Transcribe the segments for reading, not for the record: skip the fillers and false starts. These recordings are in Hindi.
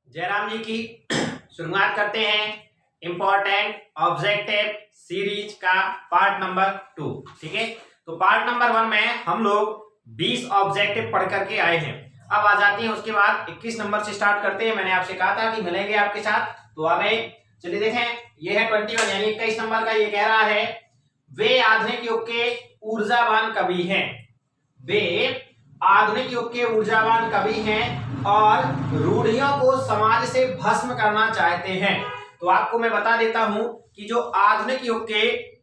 जयराम जी की शुरुआत करते हैं इंपॉर्टेंट ऑब्जेक्टिव सीरीज का पार्ट नंबर 2। ठीक है, तो पार्ट नंबर 1 में हम लोग 20 ऑब्जेक्टिव पढ़ करके आए हैं। अब आ जाते हैं उसके बाद 21 नंबर से स्टार्ट करते हैं। मैंने आपसे कहा था कि मिलेंगे आपके साथ, तो अब चलिए देखें, ये है 21 यानी 21 नंबर का। ये कह रहा है वे आधुनिक युग के ऊर्जावान कवि हैं। वे आधुनिक युग के ऊर्जावान कवि हैं और रूढ़ियों को समाज से भस्म करना चाहते हैं। तो आपको मैं बता देता हूं कि जो आधुनिक युग के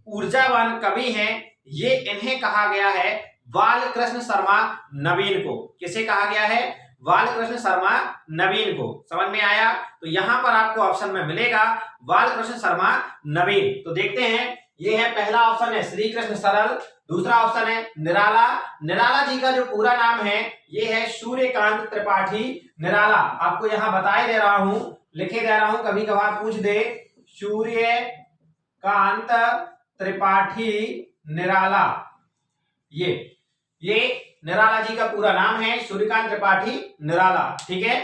ऊर्जावान कवि हैं, ये इन्हें कहा गया है बालकृष्ण शर्मा नवीन को। किसे कहा गया है? बालकृष्ण शर्मा नवीन को। समझ में आया? तो यहां पर आपको ऑप्शन में मिलेगा बालकृष्ण शर्मा नवीन। तो देखते हैं, ये है पहला ऑप्शन है श्री कृष्ण सरल, दूसरा ऑप्शन है निराला। निराला जी का जो पूरा नाम है ये है सूर्यकांत त्रिपाठी निराला। आपको यहां बताए दे रहा हूं, लिखे दे रहा हूं, कभी कभार पूछ दे। सूर्यकांत त्रिपाठी निराला, ये निराला जी का पूरा नाम है, सूर्यकांत त्रिपाठी निराला। ठीक है,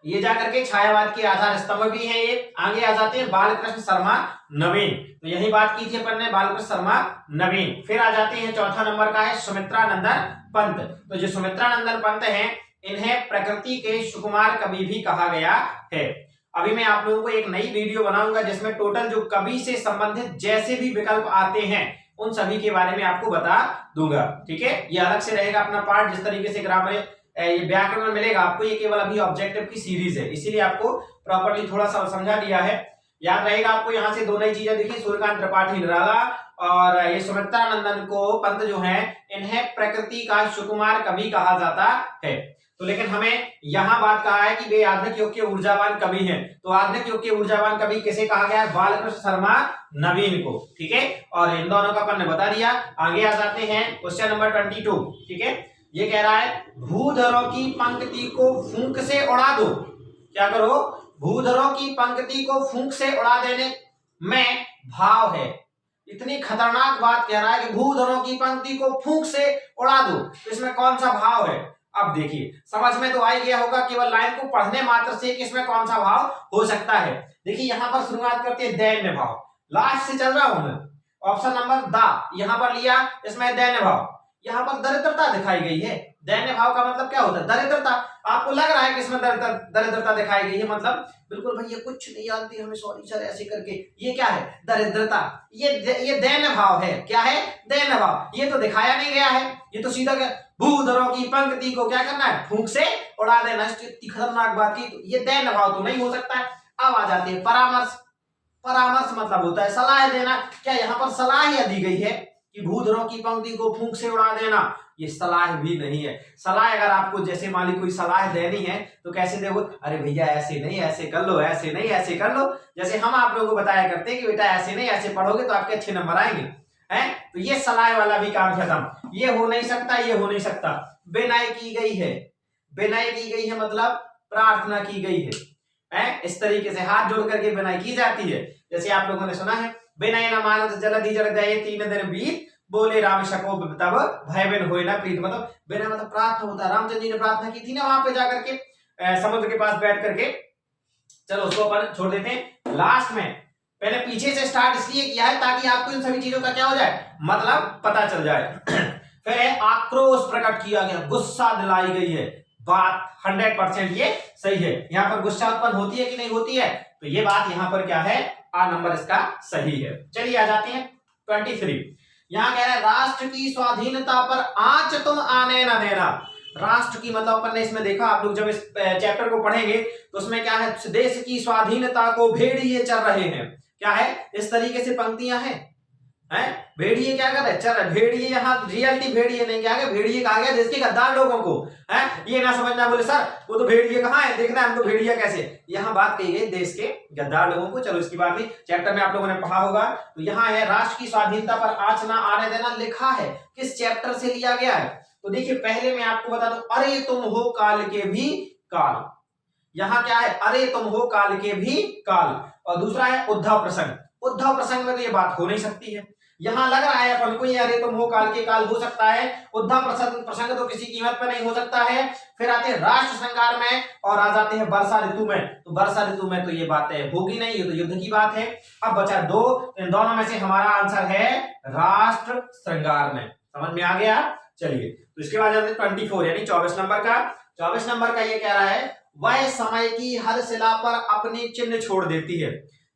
ये जाकर के छायावाद के आधार स्तंभ भी है। ये आगे आ जाते हैं बालकृष्ण शर्मा नवीन। तो यही बात की थी अपन ने, बालकृष्ण शर्मा नवीन। फिर आ जाते हैं चौथा नंबर का है सुमित्रानंदन पंत। तो जो सुमित्रानंदन पंत हैं, इन्हें प्रकृति के सुकुमार कवि भी कहा गया है। अभी मैं आप लोगों को एक नई वीडियो बनाऊंगा जिसमें टोटल जो कवि से संबंधित जैसे भी विकल्प आते हैं उन सभी के बारे में आपको बता दूंगा। ठीक है, ये अलग से रहेगा अपना पार्ट। जिस तरीके से ग्रामर ये व्याकरण में मिलेगा आपको, ये केवल अभी ऑब्जेक्टिव की सीरीज है, इसीलिए आपको प्रॉपर्ली थोड़ा सा समझा दिया है। याद रहेगा आपको, यहाँ से दो नई चीजें देखिए, सूर्यकांत त्रिपाठी निराला और ये सुमित्रानंदन को पंत जो है, इन्हें प्रकृति का सुकुमार कवि कहा जाता है। तो लेकिन हमें यहाँ बात कहा है कि वे आधुनिक युग के ऊर्जावान कवि हैं। तो आधुनिक युग के ऊर्जावान कवि किसे कहा गया है? बालकृष्ण शर्मा नवीन को। ठीक है, और इन दोनों का अपन ने बता दिया। आगे आ जाते हैं क्वेश्चन नंबर 22। ठीक है, ये कह रहा है भूधरों की पंक्ति को फूंक से उड़ा दो। क्या करो? भूधरों की पंक्ति को फूंक से उड़ा देने में भाव है। इतनी खतरनाक बात कह रहा है कि भूधरों की पंक्ति को फूंक से उड़ा दो, तो इसमें कौन सा भाव है? अब देखिए, समझ में तो आ गया होगा केवल लाइन को पढ़ने मात्र से कि इसमें कौन सा भाव हो सकता है। देखिए, यहां पर शुरुआत करते हैं दैन्य भाव, लास्ट से चल रहा हूं मैं। ऑप्शन नंबर दा यहां पर लिया, इसमें दैन्य भाव। यहाँ पर दरिद्रता दिखाई गई है। दैन्य भाव का मतलब क्या होता है? दरिद्रता। आपको लग रहा है कि इसमें दरिद्रता दिखाई गई है, मतलब बिल्कुल भैया कुछ नहीं जानती हमें, सॉरी सर ऐसे करके। ये क्या है? दरिद्रता। ये दैन्य भाव है। क्या है? दैन्य भाव। ये तो दिखाया नहीं गया है, ये तो सीधा भूधरों की पंक्ति को क्या करना है? फूंक से उड़ा देना। इतनी खतरनाक बात की, तो ये दैन्य भाव तो नहीं हो सकता है। अब आ जाते हैं परामर्श। परामर्श मतलब होता है सलाह देना। क्या यहाँ पर सलाह दी गई है कि भूधरों की पंक्ति को फूंक से उड़ा देना? ये सलाह भी नहीं है। सलाह अगर आपको जैसे मान ली कोई सलाह देनी है तो कैसे देखो, अरे भैया ऐसे नहीं ऐसे कर लो, ऐसे नहीं ऐसे कर लो। जैसे हम आप लोगों को बताया करते हैं कि बेटा ऐसे नहीं ऐसे पढ़ोगे तो आपके अच्छे नंबर आएंगे, हैं? तो ये सलाह वाला भी काम खत्म। ये हो नहीं सकता, ये हो नहीं सकता। विनय की गई है। विनय की गई है मतलब प्रार्थना की गई है। इस तरीके से हाथ जोड़ करके विनय की जाती है। जैसे आप लोगों ने सुना है, विनय न मानत जलधि जल गए 3 दिन बीत, बोले राम शको तब भय बिन होए ना प्रीत। मतलब विनय मतलब प्रार्थना होता है। रामचंद्र जी ने प्रार्थना की थी ना वहां पे जाकर के समुद्र के पास बैठ करके। चलो उसको अपन छोड़ देते हैं। लास्ट में पहले पीछे से स्टार्ट इसलिए किया है ताकि आपको इन सभी चीजों का क्या हो जाए, मतलब पता चल जाए। फिर आक्रोश प्रकट किया गया, गुस्सा दिलाई गई है। बात 100% ये सही है। यहाँ पर गुस्सा उत्पन्न होती है कि नहीं होती है? तो ये बात यहाँ पर क्या है? आ नंबर इसका सही है। चलिए आ जाते हैं 23। यहाँ कह रहा है राष्ट्र की स्वाधीनता पर आंच तुम आने न देना। राष्ट्र की मतलब अपन ने इसमें देखा, आप लोग जब इस चैप्टर को पढ़ेंगे तो उसमें क्या है? देश की स्वाधीनता को भेड़िए चल रहे हैं। क्या है? इस तरीके से पंक्तियां हैं। भेड़िए क्या कर रहे? चल रहे। भेड़िए यहाँ रियलिटी भेड़िए नहीं, क्या है? भेड़िए कहा गया देश के गद्दार लोगों को। ये ना समझना बोले सर वो तो भेड़िए कहाँ है, देखना है हमको भेड़िया कैसे। यहाँ बात कही गई देश के गद्दार लोगों को। चलो इसकी बात नहीं, चैप्टर में आप लोगों ने पढ़ा होगा। तो यहाँ है राष्ट्र की स्वाधीनता पर आंच ना आने देना, लिखा है किस चैप्टर से लिया गया है? तो देखिए, पहले मैं आपको बता दूं, अरे तुम हो काल के भी काल। यहाँ क्या है? अरे तुम हो काल के भी काल। और दूसरा है उद्धव प्रसंग। उद्धव प्रसंग में तो ये बात हो नहीं सकती है। यहाँ लग रहा है अपन को अरे तो मोह काल के काल हो सकता है, उद्धव प्रसंग तो किसी कीमत पर नहीं हो सकता है। फिर आते हैं राष्ट्र श्रृंगार में और आ जाते हैं वर्षा ऋतु में। तो वर्षा ऋतु में तो ये बातें होगी नहीं, ये तो युद्ध की बात है। अब बचा दो, इन दोनों में से हमारा आंसर है राष्ट्र श्रृंगार में। समझ में आ गया? चलिए, तो इसके बाद जाते हैं 24 यानी 24 नंबर का। 24 नंबर का ये कह रहा है वह समय की हर शिला पर अपने चिन्ह छोड़ देती है।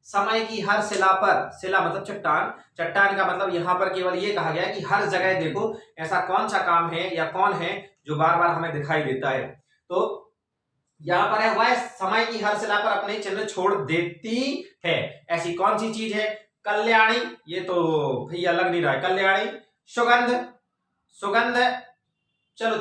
समय की हर शिला पर, शिला मतलब चट्टान, चट्टान का मतलब यहाँ पर केवल ये कहा गया है कि हर जगह देखो ऐसा कौन सा काम है या कौन है जो बार बार हमें दिखाई देता है। तो यहाँ पर है वह समय की हर शिला पर अपने चिन्ह छोड़ देती है। ऐसी कौन सी चीज है? कल्याणी, ये तो भैया लग नहीं रहा है, कल्याणी। सुगंध, सुगंध चलो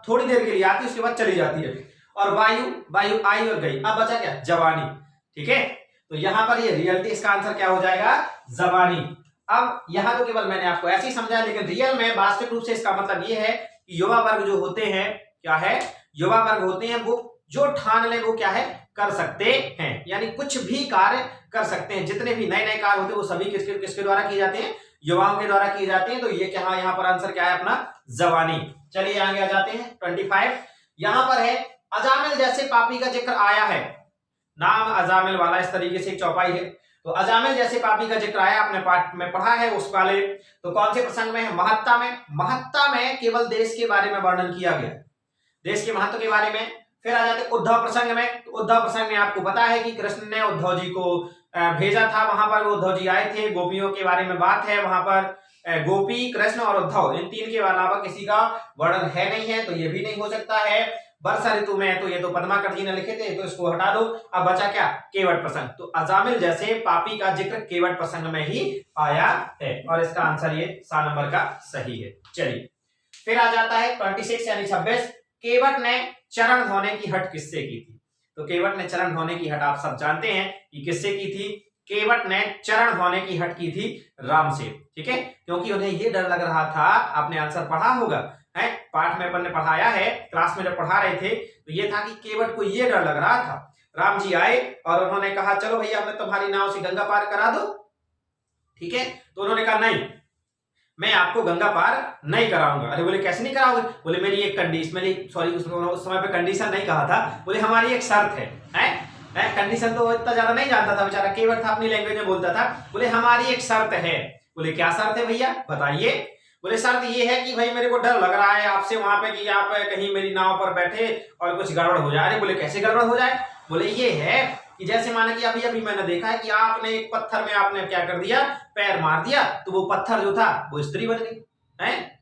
थोड़ी देर के लिए आती है, उसके बाद चली जाती है। और वायु, वायु आई और गई। अब बचा क्या? जवानी। ठीक है, तो यहां पर ये रियलिटी, इसका आंसर क्या हो जाएगा? जवानी। अब यहां तो केवल मैंने आपको ऐसे ही समझाया, लेकिन रियल में वास्तविक रूप से इसका मतलब ये है कि युवा वर्ग जो होते हैं, क्या है? युवा वर्ग होते हैं वो जो ठान ले वो क्या है? कर सकते हैं, यानी कुछ भी कार्य कर सकते हैं। जितने भी नए नए कार्य होते हैं वो सभी किसके द्वारा किए जाते हैं? युवाओं के द्वारा किए जाते हैं। तो ये क्या, यहाँ पर आंसर क्या है अपना? जवानी। चलिए आगे आ जाते हैं 25। यहां पर है अजामिल जैसे पापी का जिक्र आया है। नाम अजामिल वाला इस तरीके से एक चौपाई है। तो अजामिल जैसे पापी का जिक्र आया, अपने पाठ में पढ़ा है उस वाले। तो कौन से प्रसंग में है? महत्ता में। महत्ता में केवल देश के बारे में वर्णन किया गया, देश के महत्व के बारे में। फिर आ जाते उद्धव प्रसंग में। तो उद्धव प्रसंग में आपको पता है कि कृष्ण ने उद्धव जी को भेजा था, वहां पर उद्धव जी आए थे। गोपियों के बारे में बात है, वहां पर गोपी, कृष्ण और उद्धव, इन तीन के अलावा किसी का वर्णन है नहीं है, तो ये भी नहीं हो सकता है। वर्षा ऋतु में तो ये तो पद्माकर जी ने लिखे थे, तो इसको हटा दो। अब बचा क्या? केवट प्रसंग। तो अजामिल जैसे पापी का जिक्र केवट प्रसंग में ही आया है, और इसका आंसर ये 7 नंबर का सही है। चलिए, फिर आ जाता है 26 यानी 26। केवट ने चरण धोने की हट किससे की थी? तो केवट ने चरण धोने की हट आप सब जानते हैं कि किससे की थी। केवट ने चरण धोने की हट की थी राम से। ठीक है, क्योंकि उन्हें ये डर लग रहा था, आपने आंसर पढ़ा होगा है, पाठ में अपन ने पढ़ाया है, क्लास में जब पढ़ा रहे थे, तो ये था कि केवट को ये डर लग रहा था। राम जी आए और उन्होंने कहा चलो भैया मैं तुम्हारी नाव से गंगा पार करा दो। ठीक है, तो उन्होंने कहा नहीं, मैं आपको गंगा पार नहीं कराऊंगा। अरे बोले कैसे नहीं कराओगे? बोले मेरी एक कंडीशन, मेरी सॉरी उस समय पे कंडीशन नहीं कहा था, बोले हमारी एक शर्त है। कंडीशन तो इतना ज्यादा नहीं जानता था बेचारा, केवट था, अपनी लैंग्वेज में बोलता था। बोले हमारी एक शर्त है। बोले क्या शर्त है भैया बताइए? बोले शर्त ये है कि भाई मेरे को डर लग रहा है आपसे वहां पे कि आप कहीं मेरी नाव पर बैठे और कुछ गड़बड़ हो जाए। अरे बोले कैसे गड़बड़ हो जाए? बोले ये है कि जैसे माना कि अभी अभी मैंने देखा है कि आपने एक पत्थर में आपने क्या कर दिया, पैर मार दिया, तो वो पत्थर जो था वो स्त्री बन गई है।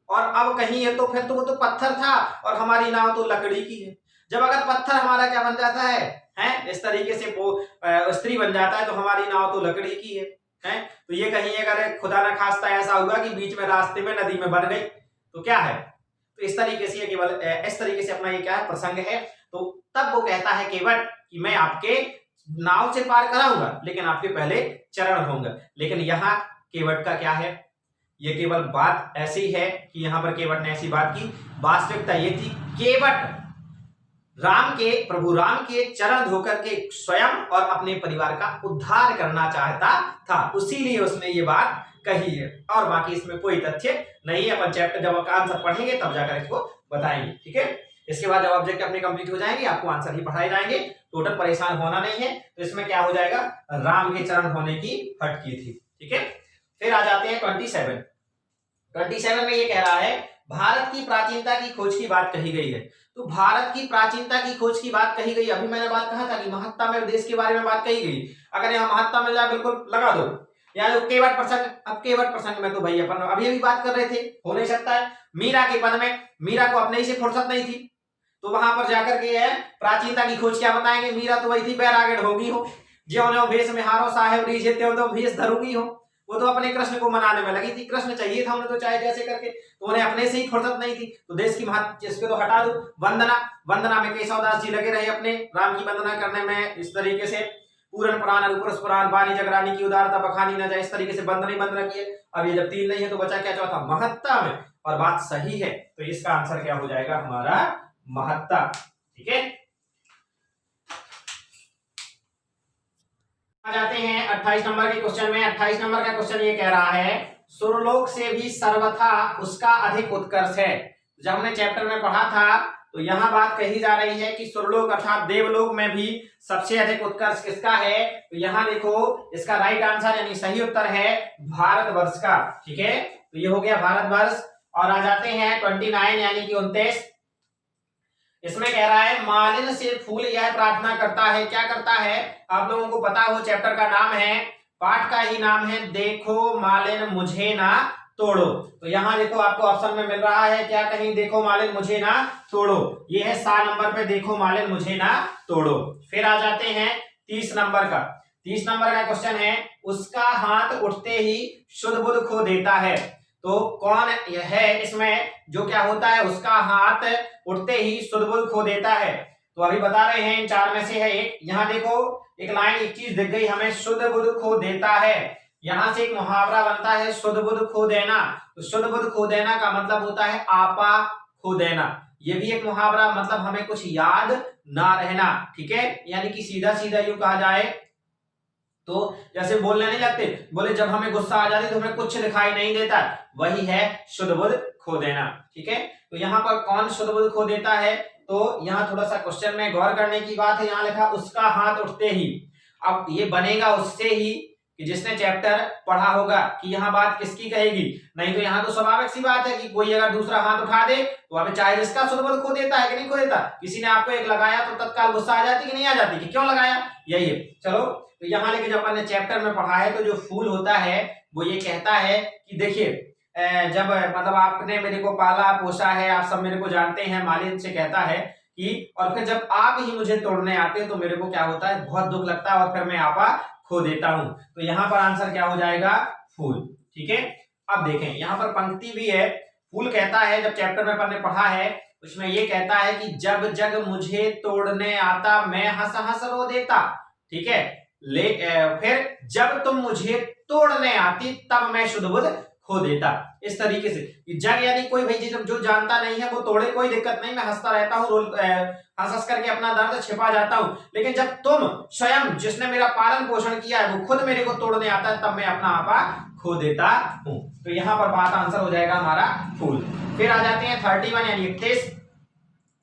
और अब कहीं है तो फिर तो वो तो पत्थर था और हमारी नाव तो लकड़ी की है। जब अगर पत्थर हमारा क्या बन जाता है इस तरीके से वो स्त्री बन जाता है, तो हमारी नाव तो लकड़ी की है। तो ये कहीं अगर खुदा ना खास्ता ऐसा हुआ कि बीच में रास्ते में नदी में बन गई तो क्या है? तो इस तरीके से केवल इस तरीके से अपना ये क्या है? प्रसंग है। तो तब वो कहता है केवट कि मैं आपके नाव से पार कराऊंगा, लेकिन आपके पहले चरण होंगे। लेकिन यहाँ केवट का क्या है? ये केवल बात ऐसी है कि यहाँ पर केवट ने ऐसी बात की, वास्तविकता ये थी केवट प्रभु राम के चरण धोकर के स्वयं और अपने परिवार का उद्धार करना चाहता था, उसीलिए उसने ये बात कही है। और बाकी इसमें कोई तथ्य नहीं है। अपन चैप्टर जब आंसर पढ़ेंगे तब जाकर इसको बताएंगे। ठीक है, इसके बाद जब ऑब्जेक्ट अपने कंप्लीट हो जाएंगे आपको आंसर ही पढ़ाए जाएंगे, टोटल परेशान होना नहीं है। तो इसमें क्या हो जाएगा? राम के चरण होने की हट की थी। ठीक है, फिर आ जाते हैं 27 में ये कह रहा है भारत की प्राचीनता की खोज की बात कही गई है। तो भारत की प्राचीनता की खोज की बात कही गई। अभी मैंने बात कहा था कि महत्ता में देश के बारे में बात कही गई। अगर यहाँ महत्ता मिल जाए बिल्कुल लगा दो। या केवट प्रसंग, अब केवट प्रसंग में तो भाई अपन अभी अभी बात कर रहे थे, हो नहीं सकता है। मीरा के पद में, मीरा को अपने ही से फुर्सत नहीं थी, तो वहां पर जाकर के है प्राचीनता की खोज क्या बताएंगे? मीरा तो वही थी बैरागढ़ होगी हो, ज्यो भेष में हारो साहेब रीझे त्यों तो भेष धरूंगी हो। वो तो अपने कृष्ण को मनाने में लगी थी, कृष्ण चाहिए था उन्हें तो चाहे जैसे करके, तो उन्हें अपने से ही फुर्सत नहीं थी। तो देश की महत्व इसको तो हटा दो। वंदना में केशवदास जी लगे रहे अपने राम की वंदना करने में, इस तरीके से पूरन पुराण अनुपुरुष पुराण वाणी जगरानी की उदारता बखानी न जाए, इस तरीके से वंदना किए। अब ये जब 3 नहीं है तो बचा क्या? चौथा महत्ता में। और बात सही है, तो इसका आंसर क्या हो जाएगा हमारा? महत्ता। ठीक है, आ जाते हैं 28 नंबर के क्वेश्चन में। 28 नंबर का क्वेश्चन ये कह रहा है सुरलोक से भी सर्वथा उसका अधिक उत्कर्ष है। जब हमने चैप्टर में पढ़ा था तो यहाँ बात कही जा रही है कि सुरलोक अर्थात देवलोक में भी सबसे अधिक उत्कर्ष किसका है। तो यहाँ देखो इसका राइट आंसर यानी सही उत्तर है भारतवर्ष का। ठीक है, तो ये हो गया भारतवर्ष। और आ जाते हैं 29 यानी कि 29। इसमें कह रहा है मालिन से फूल यह प्रार्थना करता है, क्या करता है आप लोगों को पता हो, चैप्टर का नाम है, पाठ का ही नाम है, देखो मालिन मुझे ना तोड़ो। तो यहाँ देखो आपको ऑप्शन में मिल रहा है क्या, कहीं देखो मालिन मुझे ना तोड़ो, ये है 7 नंबर पे, देखो मालिन मुझे ना तोड़ो। फिर आ जाते हैं 30 नंबर का। 30 नंबर का क्वेश्चन है उसका हाथ उठते ही शुद्ध बुद्ध खो देता है। तो कौन है इसमें जो क्या होता है, उसका हाथ उठते ही शुद्ध बुद्ध खो देता है। तो अभी बता रहे हैं इन 4 में से है एक। यहाँ देखो एक लाइन, एक चीज दिख गई हमें, शुद्ध बुद्ध खो देता है। यहां से एक मुहावरा बनता है शुद्ध बुद्ध खो देना। तो शुद्ध बुद्ध खो देना का मतलब होता है आपा खो देना। ये भी एक मुहावरा, मतलब हमें कुछ याद ना रहना। ठीक है, यानी कि सीधा सीधा यूं कहा जाए तो जैसे बोलने नहीं लगते, बोले जब हमें गुस्सा आ जाती तो हमें कुछ दिखाई नहीं देता, वही है शुद्ध बुद्ध खो देना। ठीक है, तो यहाँ पर कौन शुद्ध बुद्ध खो देता है, तो यहाँ थोड़ा सा क्वेश्चन में गौर करने की बात है। यहाँ लिखा उसका हाथ उठते ही, अब ये बनेगा उससे ही कि जिसने चैप्टर पढ़ा होगा कि यहाँ बात किसकी कहेगी, नहीं तो यहाँ तो स्वाभाविक सी बात है कि कोई अगर दूसरा हाथ उठा दे तो अब चाहे जिसका शुद्ध बुद्ध खो देता है कि नहीं खो देता। किसी ने आपको एक लगाया तो तत्काल गुस्सा आ जाती कि नहीं आ जाती, कि क्यों लगाया, यही है। चलो, तो यहाँ लेके जब अपन ने चैप्टर में पढ़ा है तो जो फूल होता है वो ये कहता है कि देखिए जब मतलब आपने मेरे को पाला पोसा है, आप सब मेरे को जानते हैं, मालिन से कहता है कि और फिर जब आप ही मुझे तोड़ने आते हो तो मेरे को क्या होता है, बहुत दुख लगता है और फिर मैं आपा खो देता हूं। तो यहाँ पर आंसर क्या हो जाएगा, फूल। ठीक है, अब देखें यहाँ पर पंक्ति भी है, फूल कहता है, जब चैप्टर में अपन ने पढ़ा है उसमें ये कहता है कि जब जग मुझे तोड़ने आता मैं हंस हंस रो देता। ठीक है, फिर जब तुम मुझे तोड़ने आती तब मैं शुद्ध बुद्ध खो देता। इस तरीके से जग यानी कोई भाई जब जो जानता नहीं है वो तोड़े, कोई दिक्कत नहीं, मैं हंसता रहता हूँ, हंस हंस करके अपना दर्द छिपा जाता हूँ। लेकिन जब तुम स्वयं जिसने मेरा पालन पोषण किया है वो खुद मेरे को तोड़ने आता है तब मैं अपना आपा खो देता हूँ। तो यहाँ पर बात आंसर हो जाएगा हमारा फूल। फिर आ जाते हैं 31 यानी 31।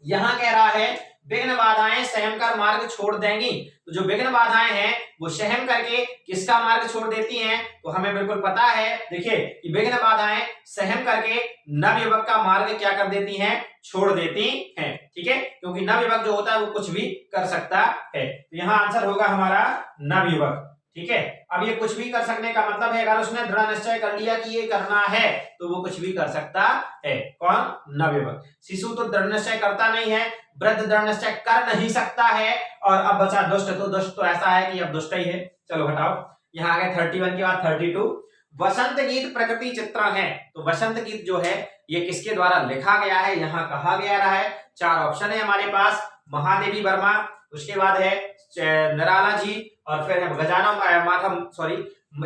यहाँ कह रहा है विघ्न बाधाएं सहम कर मार्ग छोड़ देंगी। तो जो विघ्न बाधाएं हैं वो सहम करके किसका मार्ग छोड़ देती हैं, तो हमें बिल्कुल पता है। देखिए कि विघ्न बाधाएं सहम करके नवयुवक का मार्ग क्या कर देती हैं, छोड़ देती हैं। ठीक है, क्योंकि नवयुवक जो होता है वो कुछ भी कर सकता है। तो यहाँ आंसर होगा हमारा नवयुवक। ठीक है, अब ये कुछ भी कर सकने का मतलब है अगर उसने दृढ़ निश्चय कर लिया कि ये करना है तो वो कुछ भी कर सकता है। कौन, नवयुवक। शिशु तो दृढ़ निश्चय करता नहीं है, वृद्ध दृढ़ निश्चय कर नहीं सकता है। और अब बचा दुष्ट, तो दुष्ट तो ऐसा है कि अब दुष्ट ही है। चलो हटाओ, यहाँ आ गए 31 के बाद 32। वसंत गीत प्रकृति चित्रण है। तो वसंत गीत जो है ये किसके द्वारा लिखा गया है, यहाँ कहा गया रहा है। 4 ऑप्शन है हमारे पास, महादेवी वर्मा, उसके बाद है निराला जी, और फिर है गजानन माधव, सॉरी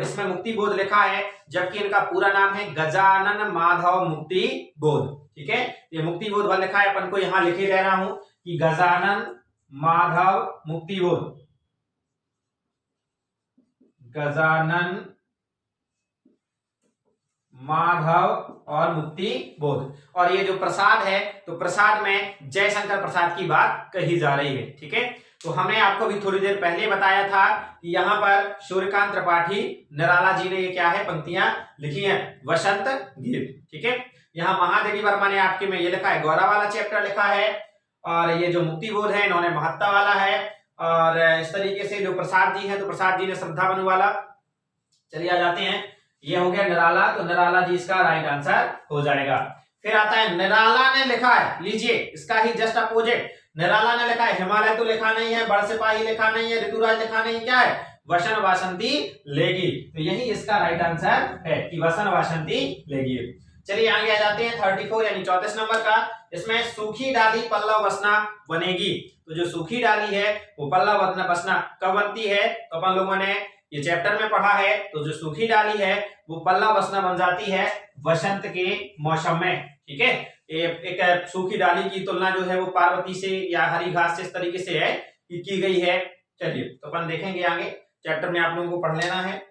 इसमें मुक्ति बोध लिखा है, जबकि इनका पूरा नाम है गजानन माधव मुक्ति बोध। ठीक है, ये मुक्ति बोध वाला लिखा है, अपन को यहाँ लिखे रह रहा हूं कि गजानन माधव मुक्ति बोध, गजानन माधव और मुक्ति बोध। और ये जो प्रसाद है तो प्रसाद में जयशंकर प्रसाद की बात कही जा रही है। ठीक है, तो हमने आपको भी थोड़ी देर पहले बताया था कि यहाँ पर सूर्यकांत त्रिपाठी निराला जी ने ये क्या है पंक्तियां लिखी हैं, वसंत गीत। ठीक है, यहाँ महादेवी वर्मा ने आपके में ये लिखा है गौरा वाला चैप्टर लिखा है, और ये जो मुक्ति बोध है इन्होंने महत्ता वाला है, और इस तरीके से जो प्रसाद जी है तो प्रसाद जी ने श्रद्धा बनु वाला। चलिए आ जाते हैं, ये हो गया निराला, तो निराला जी इसका राइट आंसर हो जाएगा। फिर आता है निराला ने लिखा है, लीजिए इसका ही जस्ट अपोजिट, निराला ने लिखा है हिमालय तो लिखा नहीं है, बड़ सिपाही लिखा नहीं है, ऋतुराज लिखा नहीं, क्या है, वसन वासंती लेगी। तो यही इसका राइट आंसर है कि वसन वासंती लेगी। चलिए आगे आ जाते हैं 34 यानी 34 नंबर का। इसमें सूखी डाली पल्लव बसना बनेगी। तो जो सूखी डाली है वो पल्लव बसना कब बनती है, तो अपन लोगों ने ये चैप्टर में पढ़ा है। तो जो सूखी डाली है वो पल्लव बसना बन जाती है वसंत के मौसम में। ठीक है, एक सूखी डाली की तुलना जो है वो पार्वती से या हरी घास से इस तरीके से है की गई है। चलिए तो अपन देखेंगे आगे चैप्टर में, आप लोगों को पढ़ लेना है।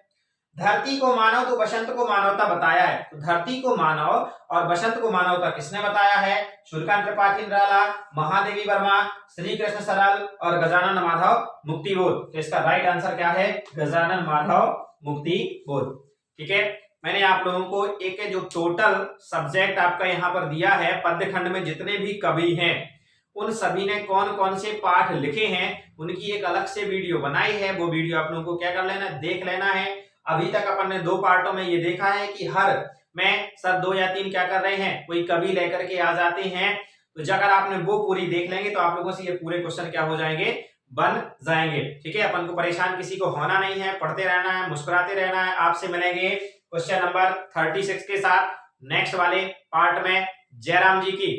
धरती को मानव तो बसंत को मानवता बताया है। तो धरती को मानव और बसंत को मानवता किसने बताया है? शूर्यकांत त्रिपाठी निराला, महादेवी वर्मा, श्री कृष्ण सरल और गजानन माधव मुक्तिबोध। तो इसका राइट आंसर क्या है? गजानन माधव मुक्तिबोध। ठीक है, मैंने आप लोगों को एक जो टोटल सब्जेक्ट आपका यहाँ पर दिया है, पद्य खंड में जितने भी कवि हैं उन सभी ने कौन कौन से पाठ लिखे हैं उनकी एक अलग से वीडियो बनाई है। वो वीडियो आप लोगों को क्या कर लेना, देख लेना है। अभी तक अपन ने 2 पार्टों में ये देखा है कि हर में सर 2 या 3 क्या कर रहे हैं, कोई कवि लेकर के आ जाते हैं। तो जब अगर आपने वो पूरी देख लेंगे तो आप लोगों से ये पूरे क्वेश्चन क्या हो जाएंगे, बन जाएंगे। ठीक है, अपन को परेशान किसी को होना नहीं है, पढ़ते रहना है, मुस्कुराते रहना है। आपसे मिलेंगे क्वेश्चन नंबर 36 के साथ नेक्स्ट वाले पार्ट में। जयराम जी की